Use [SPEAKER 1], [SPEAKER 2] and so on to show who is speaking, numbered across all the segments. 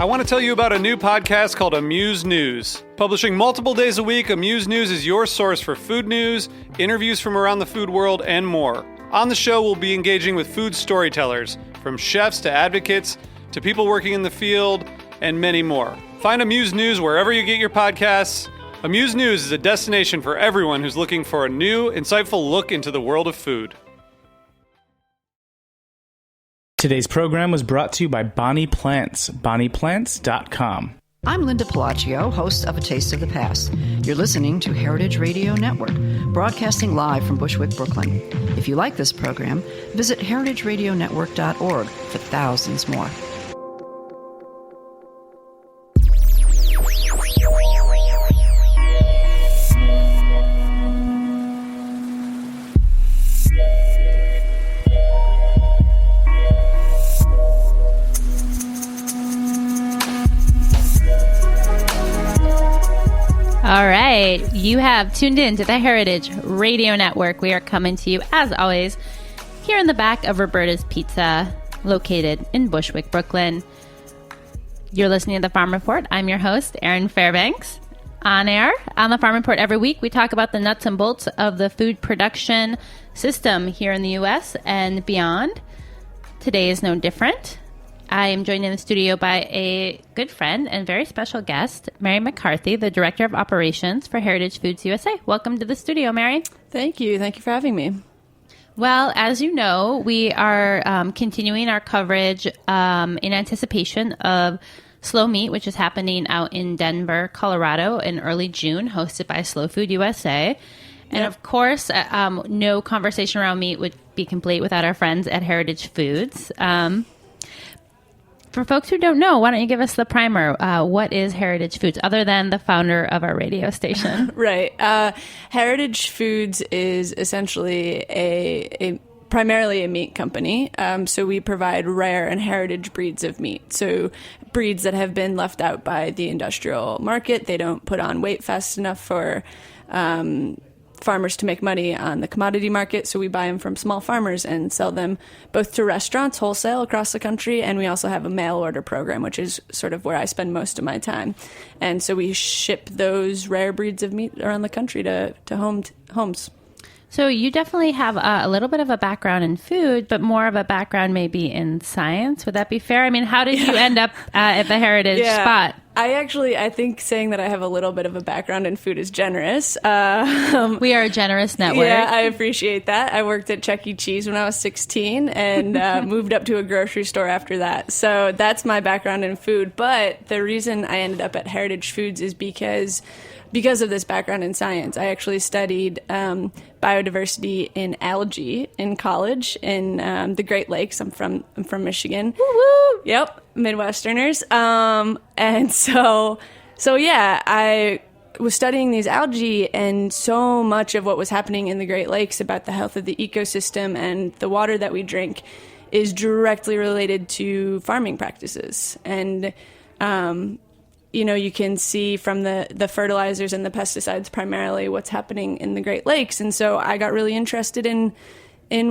[SPEAKER 1] I want to tell you about a new podcast called Amuse News. Publishing multiple days a week, Amuse News is your source for food news, interviews from around the food world, and more. On the show, we'll be engaging with food storytellers, from chefs to advocates to people working in the field, and many more. Find Amuse News wherever you get your podcasts. Amuse News is a destination for everyone who's looking for a new, insightful look into the world of food.
[SPEAKER 2] Today's program was brought to you by Bonnie Plants, bonnieplants.com.
[SPEAKER 3] I'm Linda Pelagio, host of A Taste of the Past. You're listening to Heritage Radio Network, broadcasting live from Bushwick, Brooklyn. If you like this program, visit heritageradionetwork.org for thousands more.
[SPEAKER 4] All right, you have tuned in to the Heritage Radio Network. We are coming to you, as always, here in the back of Roberta's Pizza, located in Bushwick, Brooklyn. You're listening to The Farm Report. I'm your host, Erin Fairbanks. On air on The Farm Report every week, we talk about the nuts and bolts of the food production system here in the U.S. and beyond. Today is no different. I am joined in the studio by a good friend and very special guest, Mary McCarthy, the Director of Operations for Heritage Foods USA. Welcome to the studio, Mary.
[SPEAKER 5] Thank you. Thank you for having me.
[SPEAKER 4] Well, as you know, we are continuing our coverage in anticipation of Slow Meat, which is happening out in Denver, Colorado in early June, hosted by Slow Food USA. And of course, no conversation around meat would be complete without our friends at Heritage Foods. For folks who don't know, why don't you give us the primer? What is Heritage Foods, other than the founder of our radio station?
[SPEAKER 5] Right. Heritage Foods is essentially primarily a meat company. So we provide rare and heritage breeds of meat. So breeds that have been left out by the industrial market. They don't put on weight fast enough for farmers to make money on the commodity market, so we buy them from small farmers and sell them both to restaurants wholesale across the country, and we also have a mail order program, which is sort of where I spend most of my time. And so we ship those rare breeds of meat around the country to homes.
[SPEAKER 4] So you definitely have a little bit of a background in food, but more of a background maybe in science. Would that be fair? I mean, how did you end up at the Heritage spot?
[SPEAKER 5] I think saying that I have a little bit of a background in food is generous.
[SPEAKER 4] We are a generous network.
[SPEAKER 5] Yeah, I appreciate that. I worked at Chuck E. Cheese when I was 16 and moved up to a grocery store after that. So that's my background in food. But the reason I ended up at Heritage Foods is because of this background in science. I actually studied biodiversity in algae in college in the Great Lakes. I'm from Michigan.
[SPEAKER 4] Woo-woo!
[SPEAKER 5] Yep, Midwesterners. And so I was studying these algae, and so much of what was happening in the Great Lakes about the health of the ecosystem and the water that we drink is directly related to farming practices. And you can see from the fertilizers and the pesticides primarily what's happening in the Great Lakes. And so I got really interested in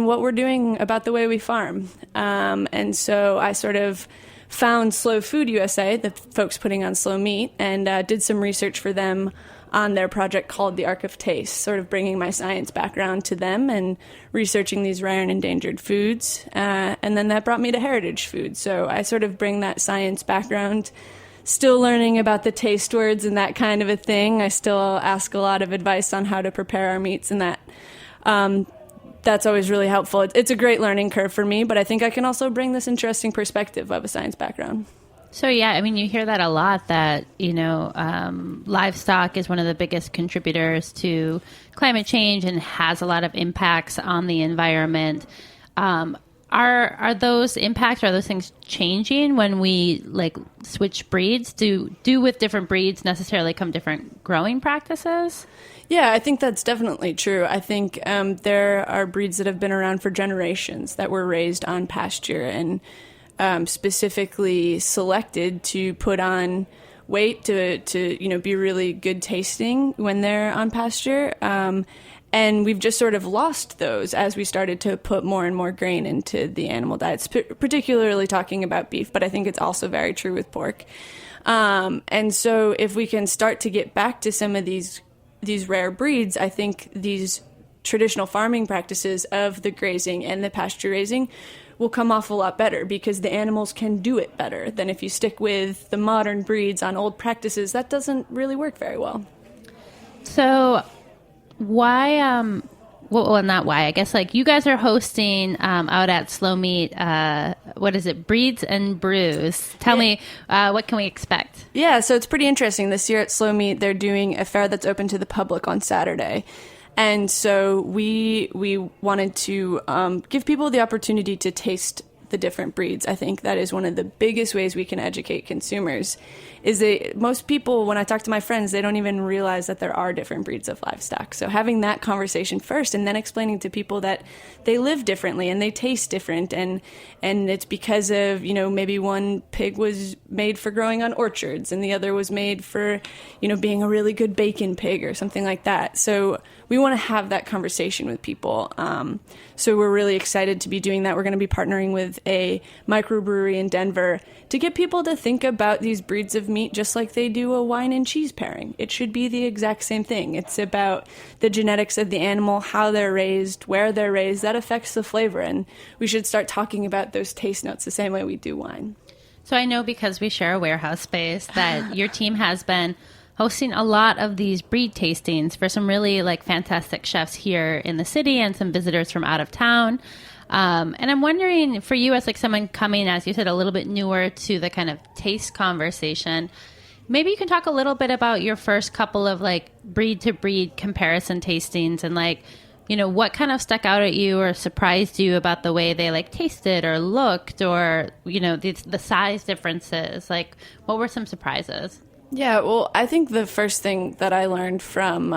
[SPEAKER 5] what we're doing about the way we farm. And so I sort of found Slow Food USA, the folks putting on Slow Meat, and did some research for them on their project called The Arc of Taste, sort of bringing my science background to them and researching these rare and endangered foods. And then that brought me to Heritage Foods. So I sort of bring that science background, still learning about the taste words and that kind of a thing. I still ask a lot of advice on how to prepare our meats, and that's always really helpful. It's a great learning curve for me, but I think I can also bring this interesting perspective of a science background.
[SPEAKER 4] So, yeah, I mean, you hear that a lot, that, livestock is one of the biggest contributors to climate change and has a lot of impacts on the environment. Are those impacts, are those things changing when we switch breeds? Do with different breeds necessarily come different growing practices?
[SPEAKER 5] Yeah, I think that's definitely true. I think there are breeds that have been around for generations that were raised on pasture and specifically selected to put on weight to be really good tasting when they're on pasture. And we've just sort of lost those as we started to put more and more grain into the animal diets, particularly talking about beef, but I think it's also very true with pork. And so if we can start to get back to some of these rare breeds, I think these traditional farming practices of the grazing and the pasture raising will come off a lot better, because the animals can do it better than if you stick with the modern breeds on old practices. That doesn't really work very well.
[SPEAKER 4] So why, well, not why, I guess, like, you guys are hosting out at Slow Meat, what is it, Breeds and Brews. Tell me, what can we expect?
[SPEAKER 5] Yeah, so it's pretty interesting. This year at Slow Meat, they're doing a fair that's open to the public on Saturday. And so we wanted to give people the opportunity to taste the different breeds. I think that is one of the biggest ways we can educate consumers. Is that most people, when I talk to my friends, they don't even realize that there are different breeds of livestock. So having that conversation first, and then explaining to people that they live differently and they taste different, and it's because of, maybe one pig was made for growing on orchards and the other was made for, being a really good bacon pig or something like that. So we want to have that conversation with people. So we're really excited to be doing that. We're going to be partnering with a microbrewery in Denver to get people to think about these breeds of meat just like they do a wine and cheese pairing. It should be the exact same thing. It's about the genetics of the animal, how they're raised, where they're raised. That affects the flavor, and we should start talking about those taste notes the same way we do wine.
[SPEAKER 4] So I know, because we share a warehouse space, that your team has been hosting a lot of these breed tastings for some really fantastic chefs here in the city and some visitors from out of town. And I'm wondering, for you as someone coming, as you said, a little bit newer to the kind of taste conversation, maybe you can talk a little bit about your first couple of breed to breed comparison tastings, and what kind of stuck out at you or surprised you about the way they tasted or looked, or the size differences. What were some surprises?
[SPEAKER 5] Yeah, well, I think the first thing that I learned from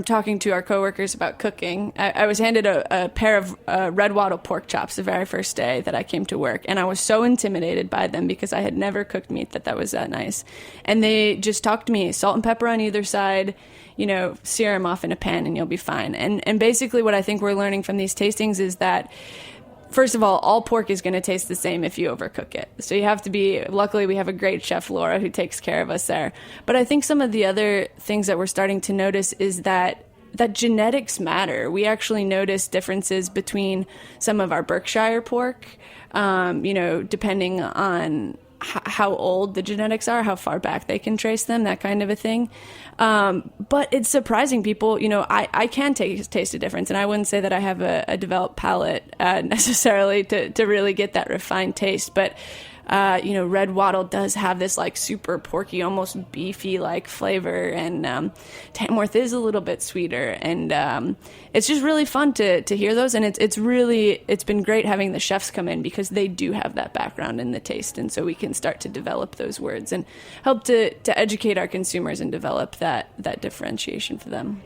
[SPEAKER 5] talking to our coworkers about cooking, I was handed a pair of red wattle pork chops the very first day that I came to work, and I was so intimidated by them because I had never cooked meat that was that nice. And they just talked to me, salt and pepper on either side, sear them off in a pan and you'll be fine. And basically what I think we're learning from these tastings is that, first of all pork is going to taste the same if you overcook it. So you have to be, luckily we have a great chef, Laura, who takes care of us there. But I think some of the other things that we're starting to notice is that genetics matter. We actually notice differences between some of our Berkshire pork, depending on how old the genetics are, how far back they can trace them, that kind of a thing. But it's surprising people. I can taste a difference, and I wouldn't say that I have a developed palate necessarily to really get that refined taste. But red wattle does have this super porky, almost beefy flavor, and Tamworth is a little bit sweeter, and it's just really fun to hear those. And it's been great having the chefs come in, because they do have that background in the taste, and so we can start to develop those words and help to educate our consumers and develop that differentiation for them.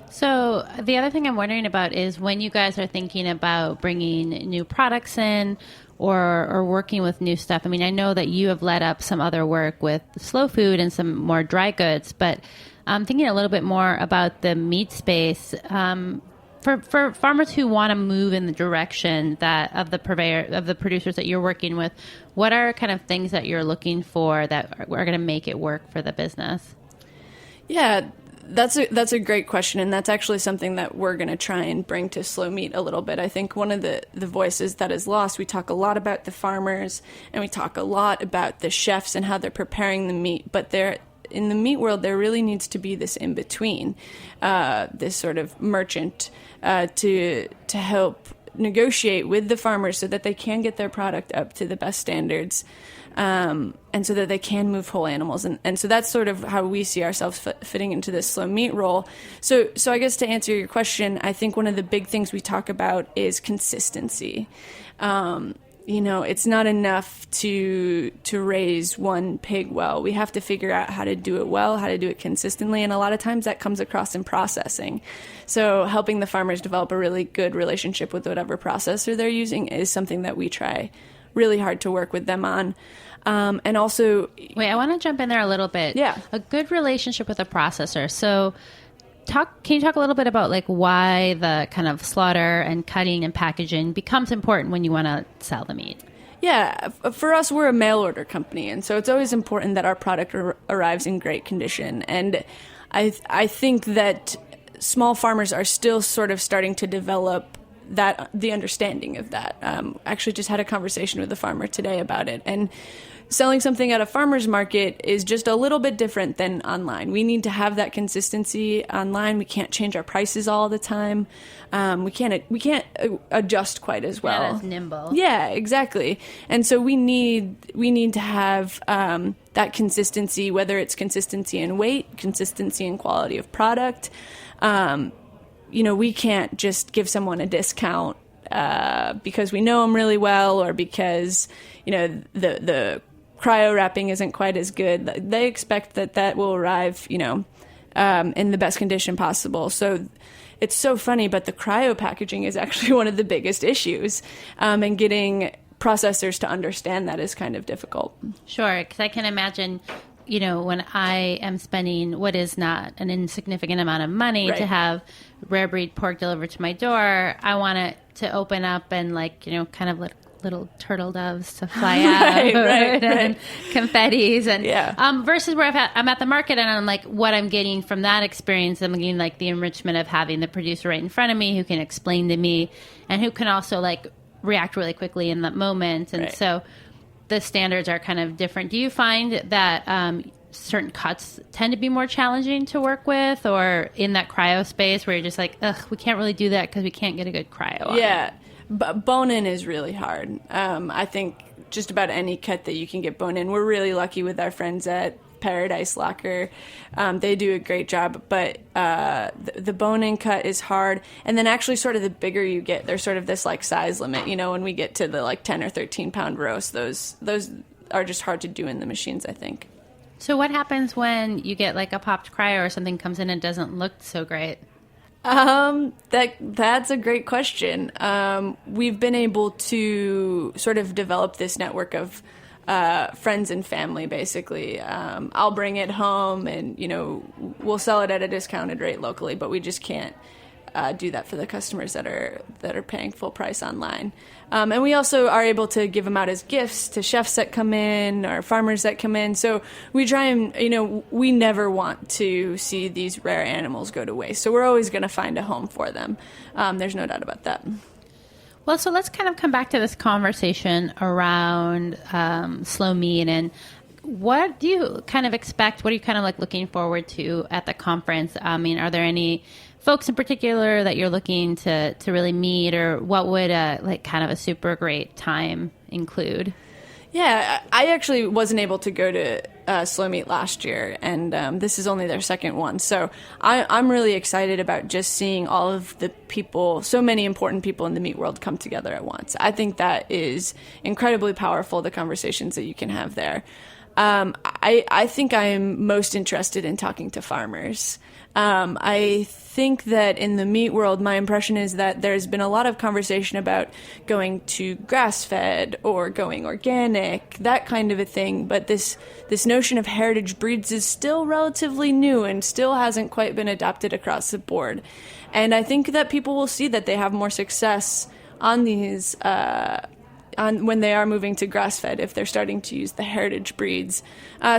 [SPEAKER 4] So the other thing I'm wondering about is, when you guys are thinking about bringing new products in or working with new stuff. I mean, I know that you have led up some other work with slow food and some more dry goods, but I'm thinking a little bit more about the meat space. For farmers who want to move in the direction of the producers that you're working with, what are kind of things that you're looking for that are going to make it work for the business? Yeah,
[SPEAKER 5] that's a great question, and that's actually something that we're going to try and bring to Slow Meat a little bit. I think one of the voices that is lost, we talk a lot about the farmers, and we talk a lot about the chefs and how they're preparing the meat, but in the meat world, there really needs to be this in-between, this sort of merchant to help negotiate with the farmers so that they can get their product up to the best standards, and so that they can move whole animals. And so that's sort of how we see ourselves fitting into this Slow Meat role. So I guess to answer your question, I think one of the big things we talk about is consistency. It's not enough to raise one pig well. We have to figure out how to do it well, how to do it consistently, and a lot of times that comes across in processing. So helping the farmers develop a really good relationship with whatever processor they're using is something that we try really hard to work with them on. And also...
[SPEAKER 4] Wait, I want to jump in there a little bit.
[SPEAKER 5] Yeah.
[SPEAKER 4] A good relationship with a processor. So Can you talk a little bit about like why the kind of slaughter and cutting and packaging becomes important when you want to sell the meat?
[SPEAKER 5] Yeah, for us, we're a mail order company, and so it's always important that our product arrives in great condition. And I think that small farmers are still sort of starting to develop the understanding of that. Actually just had a conversation with a farmer today about it, and selling something at a farmer's market is just a little bit different than online. We need to have that consistency online. We can't change our prices all the time. We can't adjust quite as well.
[SPEAKER 4] Yeah, that's nimble.
[SPEAKER 5] Yeah, exactly. And so we need to have that consistency, whether it's consistency in weight, consistency in quality of product. We can't just give someone a discount because we know them really well, or because the cryo wrapping isn't quite as good. They expect that will arrive, in the best condition possible. So it's so funny, but the cryo packaging is actually one of the biggest issues, and getting processors to understand that is kind of difficult.
[SPEAKER 4] Sure, because I can imagine, when I am spending what is not an insignificant amount of money
[SPEAKER 5] Right.
[SPEAKER 4] to have rare breed pork delivered to my door, I want it to open up and kind of little turtle doves to fly out and confettis and versus where I'm at the market and I'm like, what I'm getting from that experience, I'm getting like the enrichment of having the producer right in front of me who can explain to me and who can also like react really quickly in that moment. And so the standards are kind of different. Do you find that certain cuts tend to be more challenging to work with, or in that cryo space where you're just like, ugh, we can't really do that because we can't get a good cryo on it?
[SPEAKER 5] Bone-in is really hard. I think just about any cut that you can get bone-in. We're really lucky with our friends at Paradise Locker. They do a great job, but the bone-in cut is hard. And then actually sort of the bigger you get, there's sort of this like size limit. When we get to the like 10 or 13 pound roast, those are just hard to do in the machines, I think.
[SPEAKER 4] So what happens when you get like a popped cryo or something comes in and doesn't look so great?
[SPEAKER 5] That's a great question. We've been able to sort of develop this network of friends and family, basically. I'll bring it home and, we'll sell it at a discounted rate locally, but we just can't do that for the customers that are paying full price online. And we also are able to give them out as gifts to chefs that come in or farmers that come in. So we try and, we never want to see these rare animals go to waste. So we're always going to find a home for them. There's no doubt about that.
[SPEAKER 4] Well, so let's kind of come back to this conversation around slow meat, and what do you kind of expect? What are you kind of like looking forward to at the conference? I mean, are there any folks in particular that you're looking to really meet, or what would kind of a super great time include?
[SPEAKER 5] Yeah, I actually wasn't able to go to Slow Meat last year, and this is only their second one. So I'm really excited about just seeing all of the people, so many important people in the meat world come together at once. I think that is incredibly powerful, the conversations that you can have there. I think I'm most interested in talking to farmers. I think that in the meat world, my impression is that there's been a lot of conversation about going to grass-fed or going organic, that kind of a thing. But this notion of heritage breeds is still relatively new and still hasn't quite been adopted across the board. And I think that people will see that they have more success on these when they are moving to grass-fed, if they're starting to use the heritage breeds.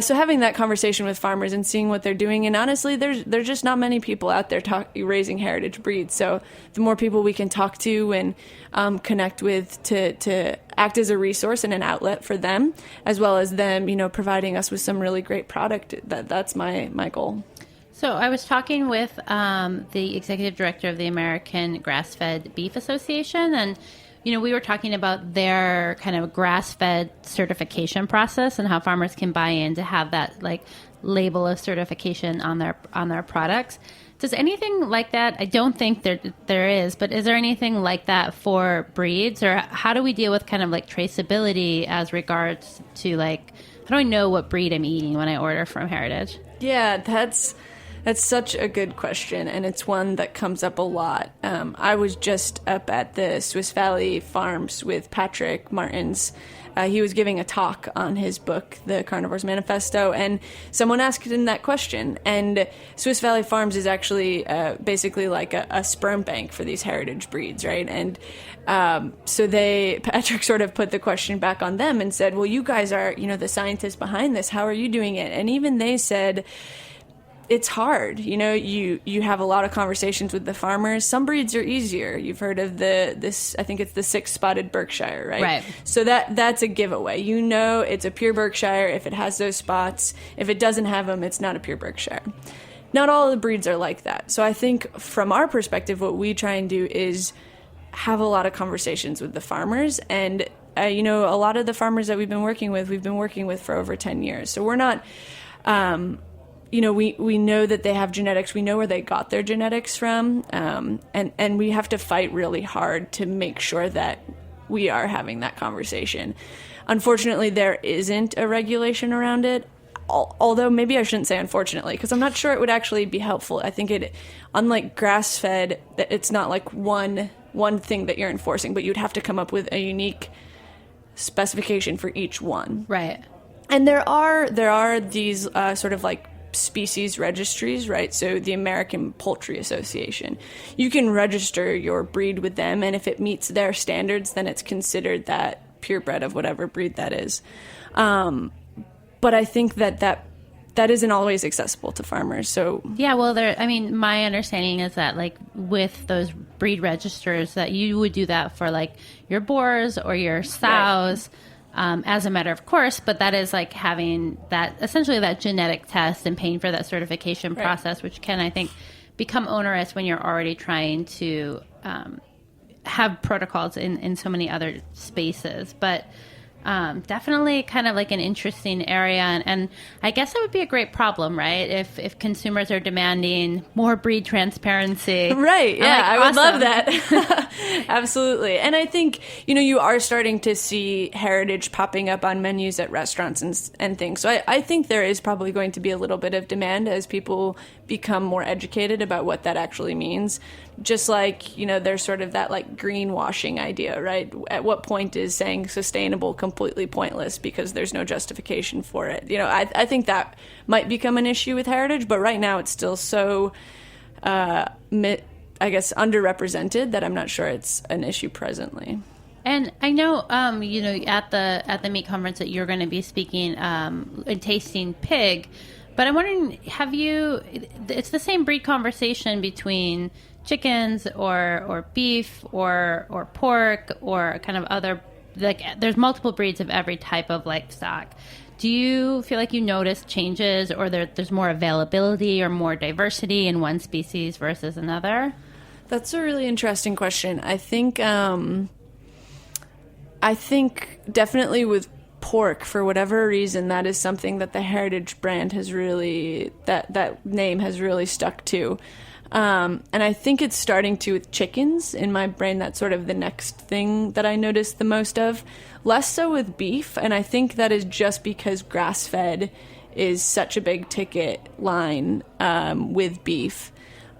[SPEAKER 5] So having that conversation with farmers and seeing what they're doing, and honestly, there's just not many people out there raising heritage breeds. So the more people we can talk to and connect with to act as a resource and an outlet for them, as well as them, providing us with some really great product, that's my goal.
[SPEAKER 4] So I was talking with the executive director of the American Grass-Fed Beef Association, and we were talking about their kind of grass-fed certification process and how farmers can buy in to have that like label of certification on their products. Does anything like that? I don't think there is, but is there anything like that for breeds, or how do we deal with kind of like traceability as regards to like, how do I know what breed I'm eating when I order from Heritage?
[SPEAKER 5] Yeah, that's That's such a good question, and it's one that comes up a lot. I was just up at the Swiss Valley Farms with Patrick Martins. He was giving a talk on his book, The Carnivore's Manifesto, and someone asked him that question. And Swiss Valley Farms is actually basically like a sperm bank for these heritage breeds, right? And so Patrick sort of put the question back on them and said, well, you guys are, the scientists behind this. How are you doing it? And even they said, it's hard. You have a lot of conversations with the farmers. Some breeds are easier. You've heard of this, I think it's the 6-spotted Berkshire, right?
[SPEAKER 4] Right.
[SPEAKER 5] So that's a giveaway. It's a pure Berkshire if it has those spots. If it doesn't have them, it's not a pure Berkshire. Not all of the breeds are like that. So I think from our perspective, what we try and do is have a lot of conversations with the farmers. And, a lot of the farmers that we've been working with for over 10 years. So we're not... we know that they have genetics. We know where they got their genetics from, and we have to fight really hard to make sure that we are having that conversation. Unfortunately, there isn't a regulation around it, although maybe I shouldn't say unfortunately, because I'm not sure it would actually be helpful. I think unlike grass-fed, it's not like one thing that you're enforcing, but you'd have to come up with a unique specification for each one.
[SPEAKER 4] Right.
[SPEAKER 5] And there are these sort of like species registries, right? So the American Poultry Association, you can register your breed with them, and if it meets their standards, then it's considered that purebred of whatever breed that is. But I think that isn't always accessible to farmers. So
[SPEAKER 4] yeah, well, my understanding is that like with those breed registers, that you would do that for like your boars or your sows. Right. As a matter of course, but that is like having that, essentially that genetic test and paying for that certification process, which can, I think, become onerous when you're already trying to have protocols in so many other spaces. But definitely kind of like an interesting area. And I guess that would be a great problem, right? If consumers are demanding more breed transparency.
[SPEAKER 5] Right. Yeah, I would
[SPEAKER 4] awesome.
[SPEAKER 5] love that. Absolutely. And I think, you are starting to see heritage popping up on menus at restaurants and things. So I think there is probably going to be a little bit of demand as people become more educated about what that actually means. Just like, there's sort of that like greenwashing idea, right? At what point is saying sustainable completely pointless because there's no justification for it? I think that might become an issue with heritage, but right now it's still so, I guess, underrepresented that I'm not sure it's an issue presently.
[SPEAKER 4] And I know, at the meat conference that you're going to be speaking and tasting pig, but I'm wondering, it's the same breed conversation between chickens or beef or pork or kind of other, like there's multiple breeds of every type of livestock. Do you feel like you notice changes or there's more availability or more diversity in one species versus another?
[SPEAKER 5] That's a really interesting question. I think definitely with pork, for whatever reason, that is something that the Heritage brand has really, that name has really stuck to. And I think it's starting to with chickens. In my brain, that's sort of the next thing that I notice the most of. Less so with beef, and I think that is just because grass-fed is such a big ticket line with beef.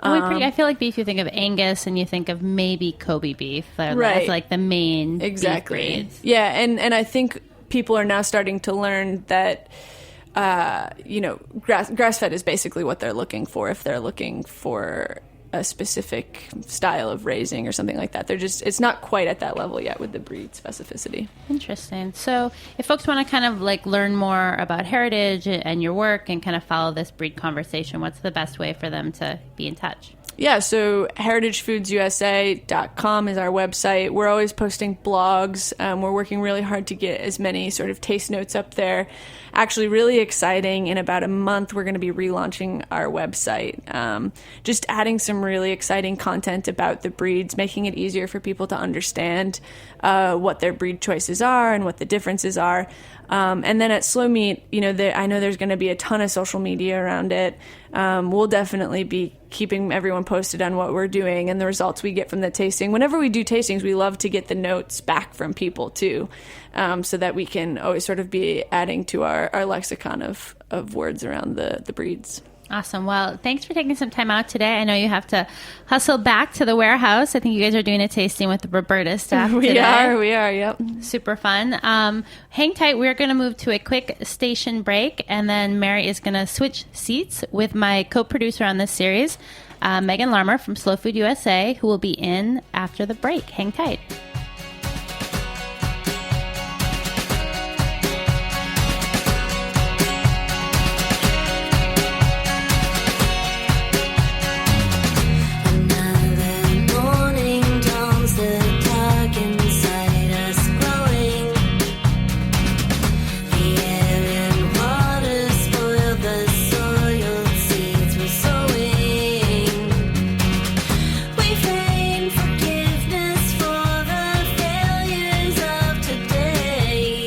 [SPEAKER 4] I feel like beef, you think of Angus and you think of maybe Kobe beef. Right. That's like the main
[SPEAKER 5] exactly.
[SPEAKER 4] beef breeds.
[SPEAKER 5] Yeah, and I think people are now starting to learn that grass-fed is basically what they're looking for if they're looking for a specific style of raising or something like that. It's not quite at that level yet with the breed specificity.
[SPEAKER 4] Interesting. So if folks want to kind of like learn more about heritage and your work and kind of follow this breed conversation, what's the best way for them to be in touch?
[SPEAKER 5] Yeah, so heritagefoodsusa.com is our website. We're always posting blogs. We're working really hard to get as many sort of taste notes up there. Actually, really exciting. In about a month, we're going to be relaunching our website. Just adding some really exciting content about the breeds, making it easier for people to understand what their breed choices are and what the differences are. And then at Slow Meat, I know there's going to be a ton of social media around it. We'll definitely be keeping everyone posted on what we're doing and the results we get from the tasting. Whenever we do tastings, we love to get the notes back from people too, so that we can always sort of be adding to our lexicon of words around the breeds.
[SPEAKER 4] Awesome. Well, thanks for taking some time out today. I know you have to hustle back to the warehouse. I think you guys are doing a tasting with the Roberta staff
[SPEAKER 5] We
[SPEAKER 4] today.
[SPEAKER 5] are, yep.
[SPEAKER 4] Super fun. Hang tight. We're going to move to a quick station break, and then Mary is going to switch seats with my co-producer on this series, Megan Larmer from Slow Food USA, who will be in after the break. Hang tight.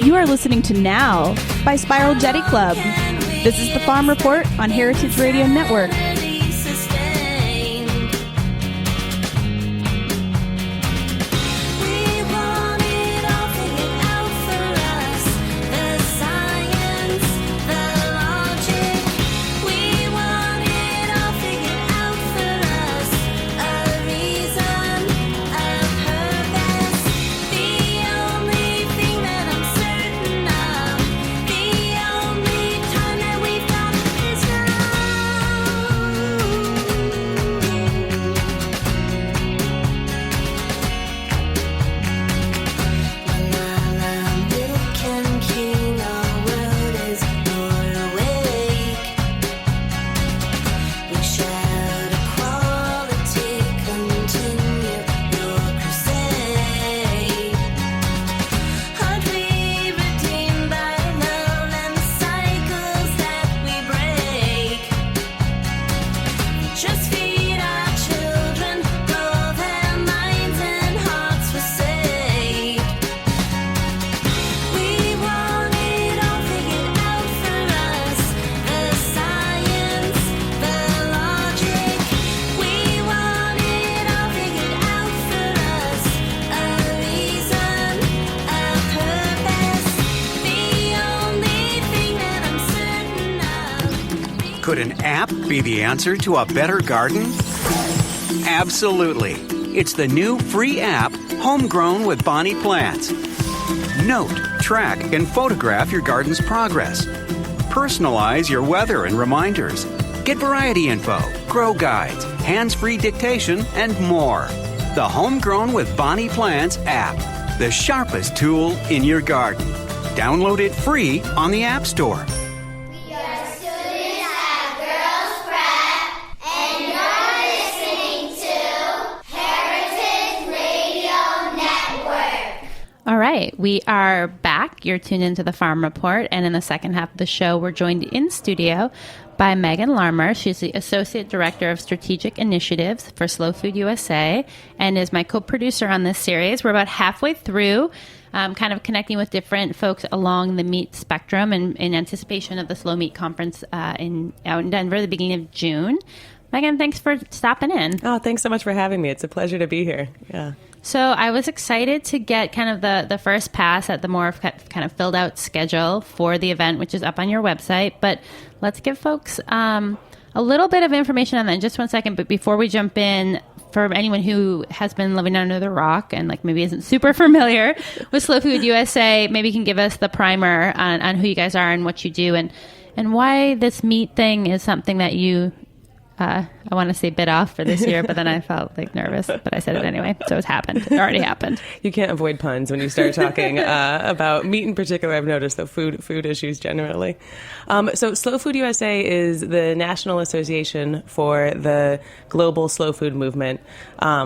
[SPEAKER 6] You are listening to Now by Spiral Jetty Club. This is the Farm Report on Heritage Radio Network.
[SPEAKER 7] Could an app be the answer to a better garden? Absolutely. It's the new free app, Homegrown with Bonnie Plants. Note, track, and photograph your garden's progress. Personalize your weather and reminders. Get variety info, grow guides, hands-free dictation, and more. The Homegrown with Bonnie Plants app, the sharpest tool in your garden. Download it free on the App Store.
[SPEAKER 4] All right, we are back. You're tuned into the Farm Report, and in the second half of the show, we're joined in studio by Megan Larmer. She's the Associate Director of Strategic Initiatives for Slow Food USA and is my co-producer on this series. We're about halfway through, kind of connecting with different folks along the meat spectrum and in anticipation of the Slow Meat Conference out in Denver at the beginning of June. Megan, thanks for stopping in.
[SPEAKER 8] Oh, thanks so much for having me. It's a pleasure to be here. Yeah.
[SPEAKER 4] So I was excited to get kind of the first pass at the more kind of filled out schedule for the event, which is up on your website. But let's give folks a little bit of information on that in just 1 second. But before we jump in, for anyone who has been living under the rock and like maybe isn't super familiar with Slow Food USA, maybe you can give us the primer on who you guys are and what you do and why this meat thing is something that you I want to say bit off for this year, but then I felt like nervous, but I said it anyway. So it's happened. It already happened.
[SPEAKER 8] You can't avoid puns when you start talking about meat in particular. I've noticed the food issues generally. So Slow Food USA is the national association for the global slow food movement,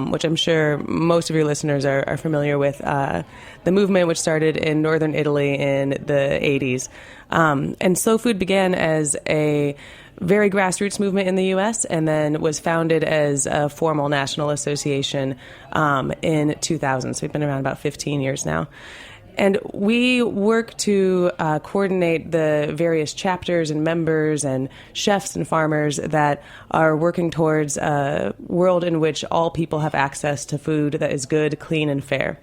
[SPEAKER 8] which I'm sure most of your listeners are familiar with. The movement, which started in northern Italy in the 80s. And slow food began as a very grassroots movement in the U.S. and then was founded as a formal national association in 2000. So we've been around about 15 years now. And we work to coordinate the various chapters and members and chefs and farmers that are working towards a world in which all people have access to food that is good, clean, and fair.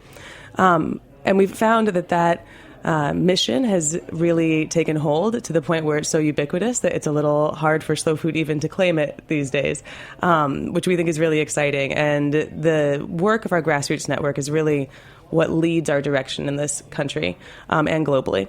[SPEAKER 8] And we've found that mission has really taken hold to the point where it's so ubiquitous that it's a little hard for slow food even to claim it these days, which we think is really exciting. And the work of our grassroots network is really what leads our direction in this country and globally.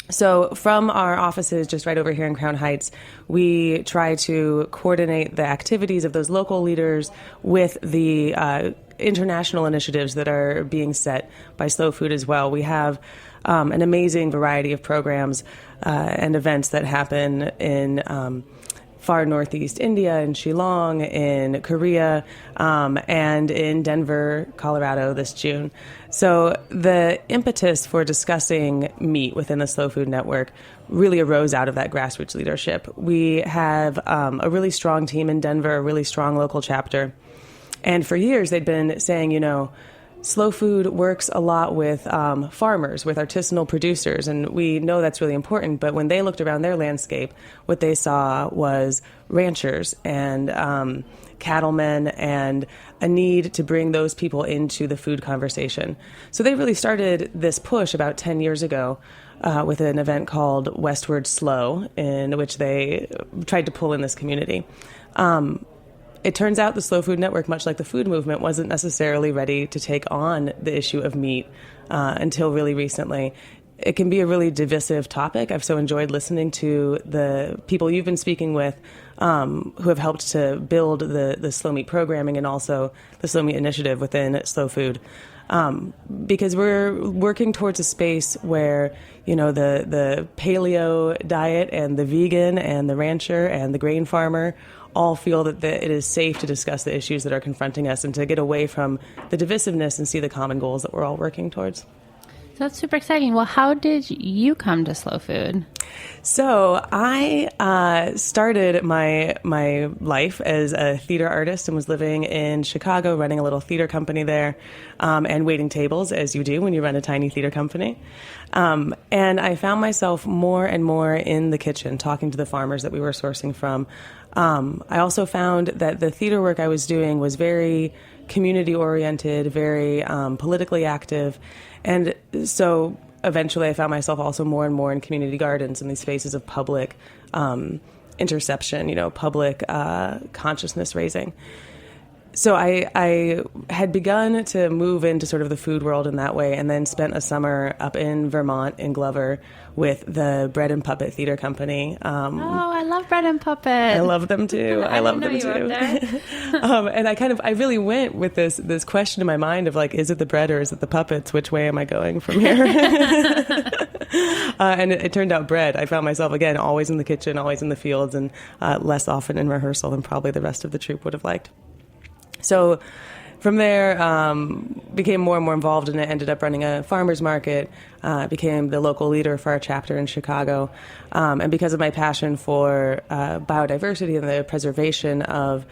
[SPEAKER 8] So from our offices just right over here in Crown Heights, we try to coordinate the activities of those local leaders with the international initiatives that are being set by Slow Food as well. We have an amazing variety of programs and events that happen in far northeast India, in Shillong, in Korea, and in Denver, Colorado this June. So the impetus for discussing meat within the Slow Food Network really arose out of that grassroots leadership. We have a really strong team in Denver, a really strong local chapter. And for years, they'd been saying, Slow Food works a lot with farmers, with artisanal producers, and we know that's really important. But when they looked around their landscape, what they saw was ranchers and cattlemen and a need to bring those people into the food conversation. So they really started this push about 10 years ago with an event called Westward Slow, in which they tried to pull in this community. It turns out the Slow Food Network, much like the food movement, wasn't necessarily ready to take on the issue of meat until really recently. It can be a really divisive topic. I've so enjoyed listening to the people you've been speaking with who have helped to build the slow meat programming and also the slow meat initiative within Slow Food. Because we're working towards a space where, the paleo diet and the vegan and the rancher and the grain farmer all feel that it is safe to discuss the issues that are confronting us and to get away from the divisiveness and see the common goals that we're all working towards.
[SPEAKER 4] So that's super exciting. Well, how did you come to Slow Food?
[SPEAKER 8] So I started my life as a theater artist and was living in Chicago, running a little theater company there, and waiting tables, as you do when you run a tiny theater company. And I found myself more and more in the kitchen, talking to the farmers that we were sourcing from. I also found that the theater work I was doing was very community-oriented, very politically active. And so eventually I found myself also more and more in community gardens and these spaces of public interception, public consciousness raising. So I had begun to move into sort of the food world in that way, and then spent a summer up in Vermont in Glover with the Bread and Puppet Theater Company.
[SPEAKER 4] I love Bread and Puppet.
[SPEAKER 8] I love them too. I love them too. And I really went with this question in my mind of like, is it the bread or is it the puppets? Which way am I going from here? And it turned out bread. I found myself again always in the kitchen, always in the fields, and less often in rehearsal than probably the rest of the troupe would have liked. So from there, became more and more involved in it, ended up running a farmer's market, became the local leader for our chapter in Chicago. And because of my passion for biodiversity and the preservation of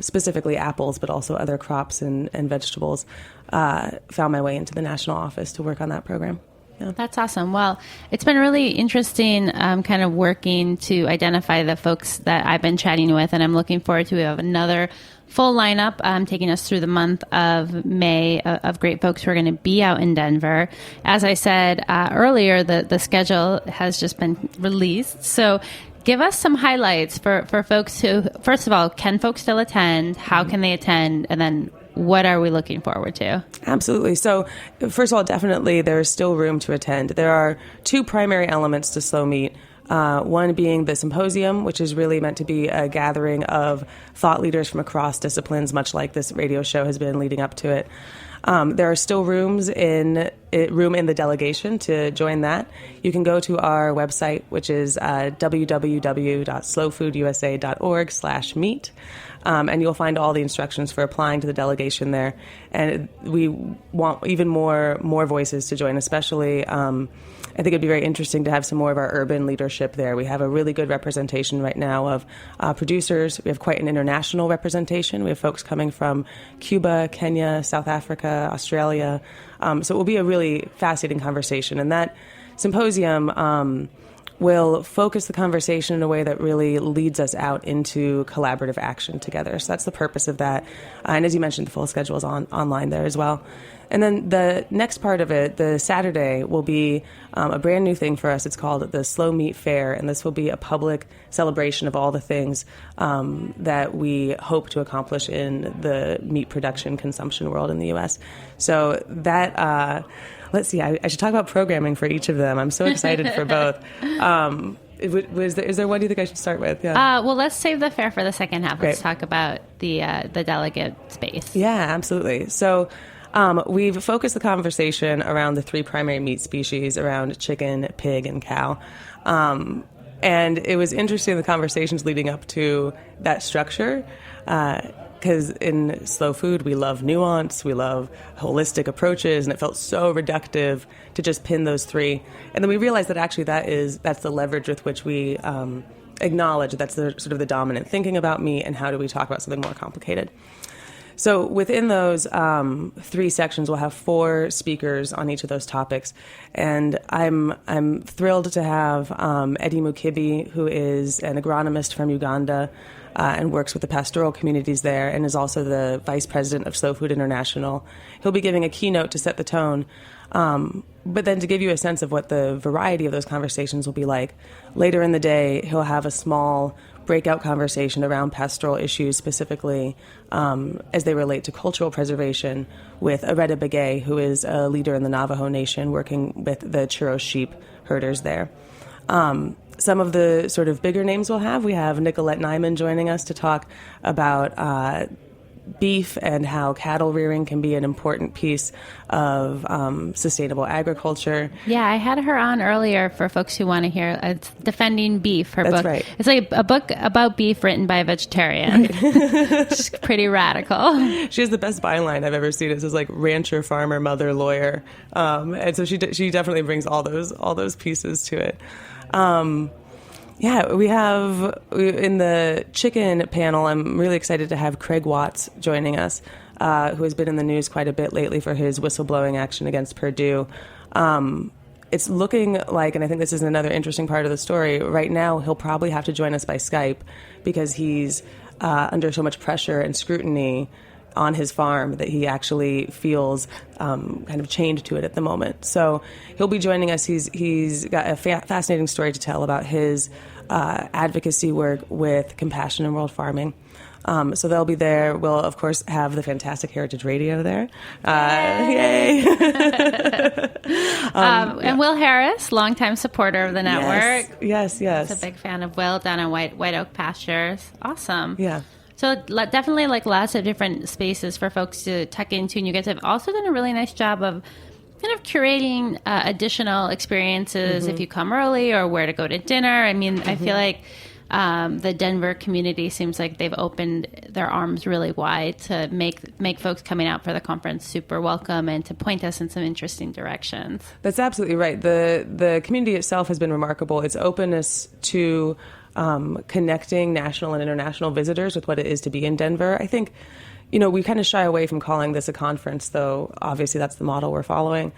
[SPEAKER 8] specifically apples, but also other crops and vegetables, found my way into the national office to work on that program. Yeah.
[SPEAKER 4] That's awesome. Well, it's been really interesting kind of working to identify the folks that I've been chatting with, and I'm looking forward to have another full lineup taking us through the month of May of great folks who are going to be out in Denver. As I said earlier, the schedule has just been released. So give us some highlights for folks who, first of all, can folks still attend? How can they attend? And then what are we looking forward to?
[SPEAKER 8] Absolutely. So first of all, definitely there's still room to attend. There are two primary elements to Slow Meat. One being the symposium, which is really meant to be a gathering of thought leaders from across disciplines, much like this radio show has been leading up to it. There are still room in the delegation to join that. You can go to our website, which is www.slowfoodusa.org/meet. And you'll find all the instructions for applying to the delegation there. And we want even more voices to join, especially I think it'd be very interesting to have some more of our urban leadership there. We have a really good representation right now of producers. We have quite an international representation. We have folks coming from Cuba, Kenya, South Africa, Australia. So it will be a really fascinating conversation. And that symposium will focus the conversation in a way that really leads us out into collaborative action together. So that's the purpose of that. And as you mentioned, the full schedule is online there as well. And then the next part of it, the Saturday, will be a brand new thing for us. It's called the Slow Meat Fair, and this will be a public celebration of all the things that we hope to accomplish in the meat production consumption world in the U.S. So that... let's see, I should talk about programming for each of them. I'm so excited for both. Is there one you think I should start with? Yeah.
[SPEAKER 4] Well, let's save the fair for the second half.
[SPEAKER 8] Great.
[SPEAKER 4] Let's talk about the delegate space.
[SPEAKER 8] Yeah, absolutely. So we've focused the conversation around the 3 primary meat species, around chicken, pig, and cow. And it was interesting, the conversations leading up to that structure. Because in slow food, we love nuance, we love holistic approaches, and it felt so reductive to just pin those 3. And then we realized that actually that's the leverage with which we acknowledge that's the sort of the dominant thinking about meat, and how do we talk about something more complicated. So within those 3 sections, we'll have 4 speakers on each of those topics. And I'm thrilled to have Eddie Mukibi, who is an agronomist from Uganda, and works with the pastoral communities there, and is also the vice president of Slow Food International. He'll be giving a keynote to set the tone, but then to give you a sense of what the variety of those conversations will be like. Later in the day, he'll have a small breakout conversation around pastoral issues, specifically as they relate to cultural preservation, with Areta Begay, who is a leader in the Navajo Nation working with the Churro sheep herders there. Some of the sort of bigger names we have Nicolette Nyman joining us to talk about beef and how cattle rearing can be an important piece of sustainable agriculture.
[SPEAKER 4] Yeah, I had her on earlier for folks who want to hear Defending Beef, her
[SPEAKER 8] That's
[SPEAKER 4] book.
[SPEAKER 8] Right.
[SPEAKER 4] It's like a book about beef written by a vegetarian. It's pretty radical.
[SPEAKER 8] She has the best byline I've ever seen. It says like rancher, farmer, mother, lawyer. And so she definitely brings all those pieces to it. We have in the chicken panel, I'm really excited to have Craig Watts joining us, who has been in the news quite a bit lately for his whistleblowing action against Purdue. It's looking like, and I think this is another interesting part of the story, right now he'll probably have to join us by Skype because he's under so much pressure and scrutiny on his farm that he actually feels kind of chained to it at the moment. So he'll be joining us. He's got a fascinating story to tell about his advocacy work with Compassion in World Farming. So they'll be there. We'll, of course, have the fantastic Heritage Radio there. Yay!
[SPEAKER 4] And Will Harris, longtime supporter of the network.
[SPEAKER 8] Yes.
[SPEAKER 4] He's a big fan of Will down in White Oak Pastures. Awesome.
[SPEAKER 8] Yeah.
[SPEAKER 4] So definitely like lots of different spaces for folks to tuck into. And you guys have also done a really nice job of kind of curating additional experiences if you come early, or where to go to dinner. I mean, I feel like the Denver community seems like they've opened their arms really wide to make folks coming out for the conference super welcome and to point us in some interesting directions.
[SPEAKER 8] That's absolutely right. The community itself has been remarkable. Its openness to connecting national and international visitors with what it is to be in Denver. I think, we kind of shy away from calling this a conference, though obviously that's the model we're following,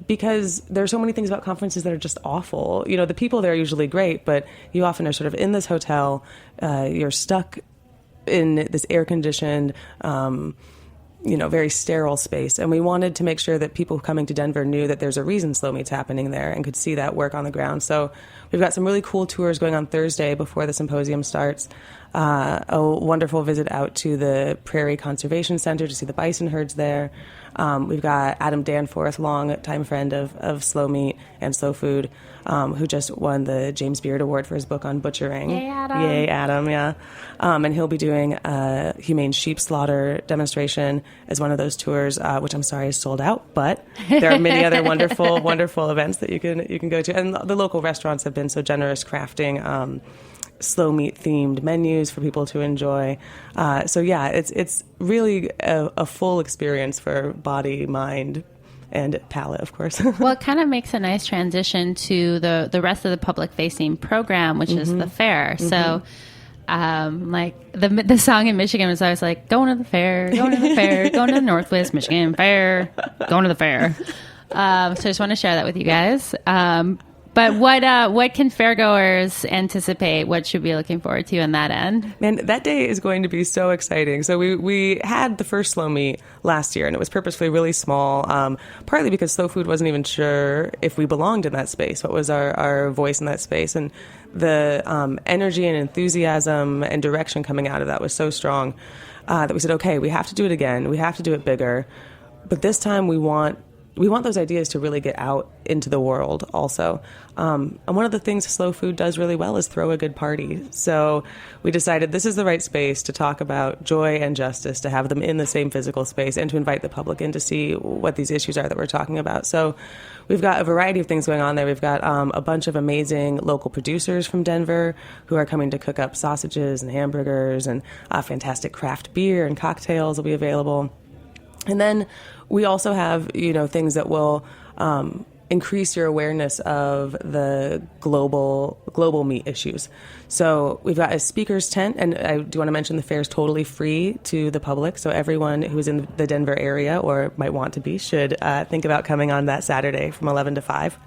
[SPEAKER 8] because there are so many things about conferences that are just awful. The people there are usually great, but you often are sort of in this hotel, you're stuck in this air-conditioned, very sterile space. And we wanted to make sure that people coming to Denver knew that there's a reason Slow Meat's happening there and could see that work on the ground. So we've got some really cool tours going on Thursday before the symposium starts. A wonderful visit out to the Prairie Conservation Center to see the bison herds there. We've got Adam Danforth, long-time friend of Slow Meat and Slow Food, who just won the James Beard Award for his book on butchering.
[SPEAKER 4] Yay, Adam.
[SPEAKER 8] Yay, Adam, yeah. And he'll be doing a humane sheep slaughter demonstration as one of those tours, which I'm sorry is sold out, but there are many other wonderful events that you can go to. And the local restaurants have been so generous crafting slow meat themed menus for people to enjoy. It's really a full experience for body, mind, and palate, of course.
[SPEAKER 4] Well, it kind of makes a nice transition to the rest of the public facing program, which is the fair. So like the song in Michigan was always like, going to the fair, going to the fair, going to the Northwest Michigan Fair, going to the fair. So I just want to share that with you guys. But what can fairgoers anticipate? What should we be looking forward to in that end?
[SPEAKER 8] Man, that day is going to be so exciting. So we had the first slow meet last year, and it was purposefully really small, partly because Slow Food wasn't even sure if we belonged in that space, what was our voice in that space. And the energy and enthusiasm and direction coming out of that was so strong that we said, okay, we have to do it again. We have to do it bigger. But this time we want those ideas to really get out into the world also. And one of the things Slow Food does really well is throw a good party. So we decided this is the right space to talk about joy and justice, to have them in the same physical space, and to invite the public in to see what these issues are that we're talking about. So we've got a variety of things going on there. We've got a bunch of amazing local producers from Denver who are coming to cook up sausages and hamburgers, and fantastic craft beer and cocktails will be available. And then we also have, things that will increase your awareness of the global meat issues. So we've got a speaker's tent, and I do want to mention the fair is totally free to the public. So everyone who's in the Denver area or might want to be should think about coming on that Saturday from 11 to 5.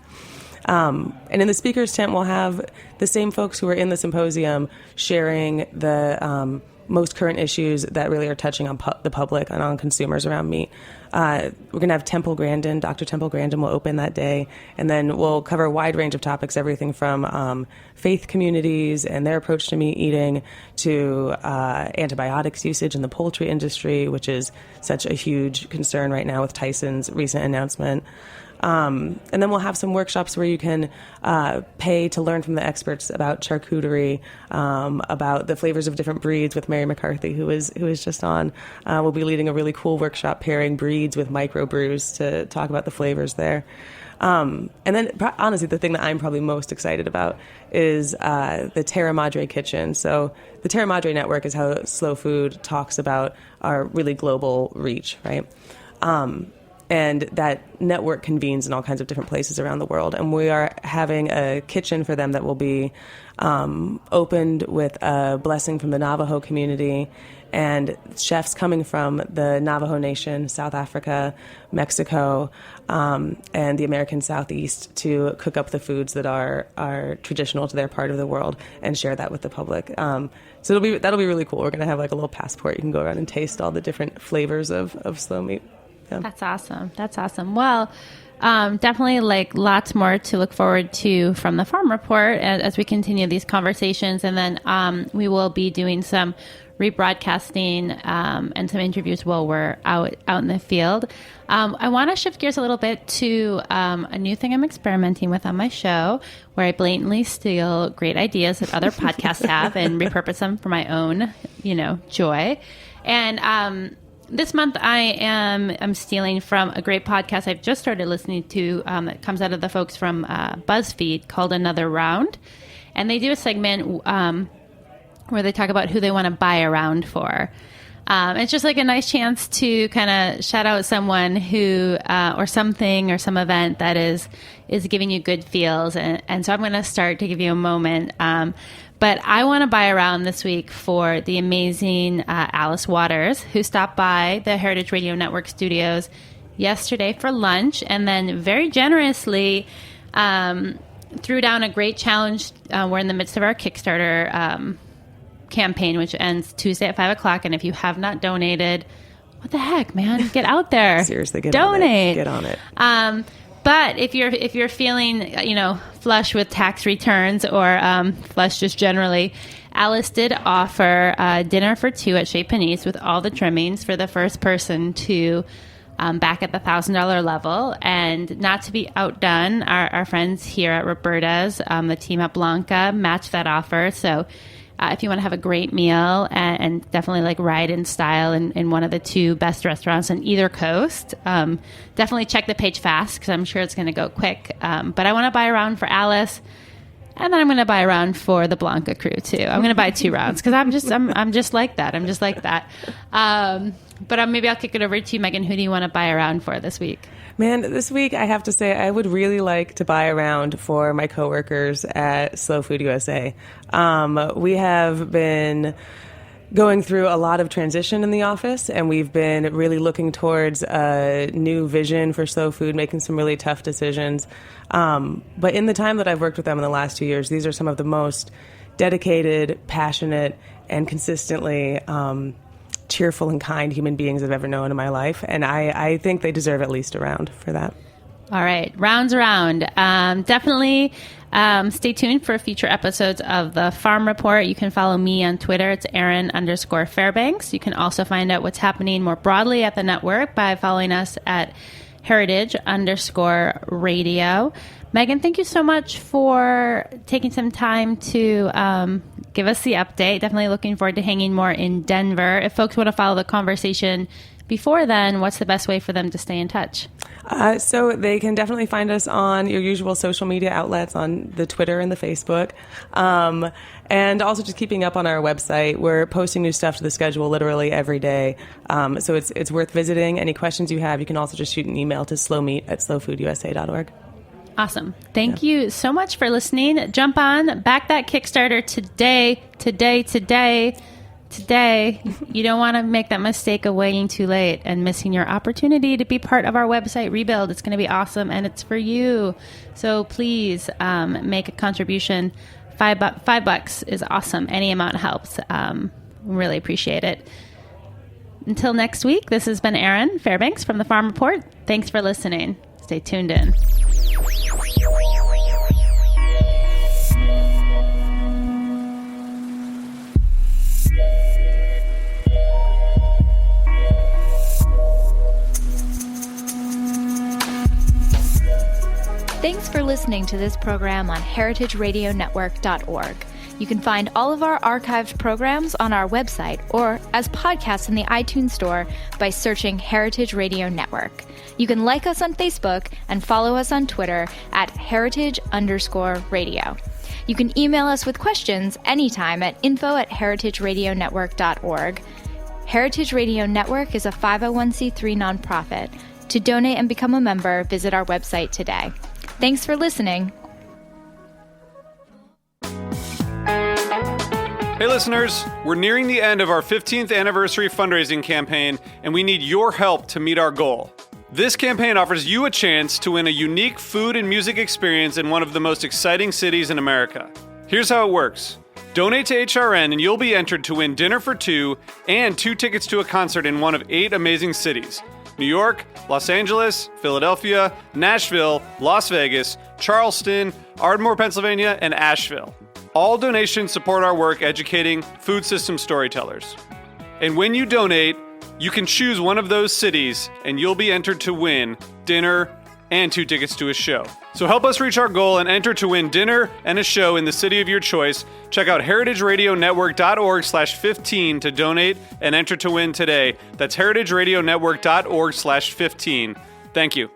[SPEAKER 8] And in the speaker's tent, we'll have the same folks who are in the symposium sharing the most current issues that really are touching on the public and on consumers around meat. We're going to have Dr. Temple Grandin will open that day, and then we'll cover a wide range of topics, everything from faith communities and their approach to meat eating to antibiotics usage in the poultry industry, which is such a huge concern right now with Tyson's recent announcement. And then we'll have some workshops where you can pay to learn from the experts about charcuterie, about the flavors of different breeds with Mary McCarthy, who is just on. We'll be leading a really cool workshop pairing breeds with microbrews to talk about the flavors there. And then, honestly, the thing that I'm probably most excited about is the Terra Madre Kitchen. So the Terra Madre Network is how Slow Food talks about our really global reach, right? And that network convenes in all kinds of different places around the world. And we are having a kitchen for them that will be opened with a blessing from the Navajo community and chefs coming from the Navajo Nation, South Africa, Mexico, and the American Southeast to cook up the foods that are traditional to their part of the world and share that with the public. So that'll be really cool. We're going to have like a little passport. You can go around and taste all the different flavors of slow meat. Yeah.
[SPEAKER 4] That's awesome. Well, definitely lots more to look forward to from the Farm Report as we continue these conversations. And then we will be doing some rebroadcasting and some interviews while we're out in the field. I want to shift gears a little bit to a new thing I'm experimenting with on my show, where I blatantly steal great ideas that other podcasts have and repurpose them for my own, joy. And this month, I'm stealing from a great podcast I've just started listening to that comes out of the folks from BuzzFeed called Another Round. And they do a segment where they talk about who they want to buy around for. It's just like a nice chance to kind of shout out someone who or something or some event that is giving you good feels. And so I'm going to start to give you a moment. But I want to buy around this week for the amazing Alice Waters, who stopped by the Heritage Radio Network studios yesterday for lunch and then very generously threw down a great challenge. We're in the midst of our Kickstarter campaign, which ends Tuesday at 5 o'clock. And if you have not donated, what the heck, man? Get out there.
[SPEAKER 8] Seriously,
[SPEAKER 4] donate.
[SPEAKER 8] Get on it.
[SPEAKER 4] But if you're feeling, flush with tax returns or flush just generally, Alice did offer dinner for two at Chez Panisse with all the trimmings for the first person to back at the $1,000 level. And not to be outdone, our friends here at Roberta's, the team at Blanca, matched that offer. So if you want to have a great meal and definitely ride in style in one of the two best restaurants on either coast, definitely check the page fast because I'm sure it's going to go quick. But I want to buy a round for Alice, and then I'm going to buy a round for the Blanca crew too. I'm going to buy 2 rounds because I'm just like that. I'm just like that. But maybe I'll kick it over to you, Megan. Who do you want to buy a round for this week?
[SPEAKER 8] Man, this week I have to say I would really like to buy a round for my coworkers at Slow Food USA. We have been going through a lot of transition in the office, and we've been really looking towards a new vision for slow food, making some really tough decisions. But in the time that I've worked with them in the last 2 years, these are some of the most dedicated, passionate, and consistently cheerful and kind human beings I've ever known in my life. And I think they deserve at least a round for that.
[SPEAKER 4] All right, rounds around. Definitely stay tuned for future episodes of the Farm Report. You can follow me on Twitter. It's Erin_Fairbanks. You can also find out what's happening more broadly at the network by following us at heritage_radio. Megan, thank you so much for taking some time to give us the update. Definitely looking forward to hanging more in Denver. If folks want to follow the conversation before then, what's the best way for them to stay in touch?
[SPEAKER 8] So they can definitely find us on your usual social media outlets, on the Twitter and the Facebook. And also just keeping up on our website. We're posting new stuff to the schedule literally every day. So it's worth visiting. Any questions you have, you can also just shoot an email to slowmeat@slowfoodusa.org.
[SPEAKER 4] Awesome. Thank you so much for listening. Jump on, back that Kickstarter today. You don't want to make that mistake of waiting too late and missing your opportunity to be part of our website rebuild. It's going to be awesome, and it's for you. So please make a contribution. $5 is awesome. Any amount helps. Really appreciate it. Until next week, this has been Erin Fairbanks from the Farm Report. Thanks for listening. Stay tuned in.
[SPEAKER 9] Thanks for listening to this program on heritageradionetwork.org. You can find all of our archived programs on our website or as podcasts in the iTunes Store by searching Heritage Radio Network. You can like us on Facebook and follow us on Twitter at heritage_radio. You can email us with questions anytime at info@heritageradionetwork.org. Heritage Radio Network is a 501c3 nonprofit. To donate and become a member, visit our website today. Thanks for listening.
[SPEAKER 1] Hey listeners, we're nearing the end of our 15th anniversary fundraising campaign, and we need your help to meet our goal. This campaign offers you a chance to win a unique food and music experience in one of the most exciting cities in America. Here's how it works. Donate to HRN and you'll be entered to win dinner for two and 2 tickets to a concert in one of 8 amazing cities: New York, Los Angeles, Philadelphia, Nashville, Las Vegas, Charleston, Ardmore, Pennsylvania, and Asheville. All donations support our work educating food system storytellers. And when you donate, you can choose one of those cities and you'll be entered to win dinner and 2 tickets to a show. So help us reach our goal and enter to win dinner and a show in the city of your choice. Check out heritageradionetwork.org/15 to donate and enter to win today. That's heritageradionetwork.org/15. Thank you.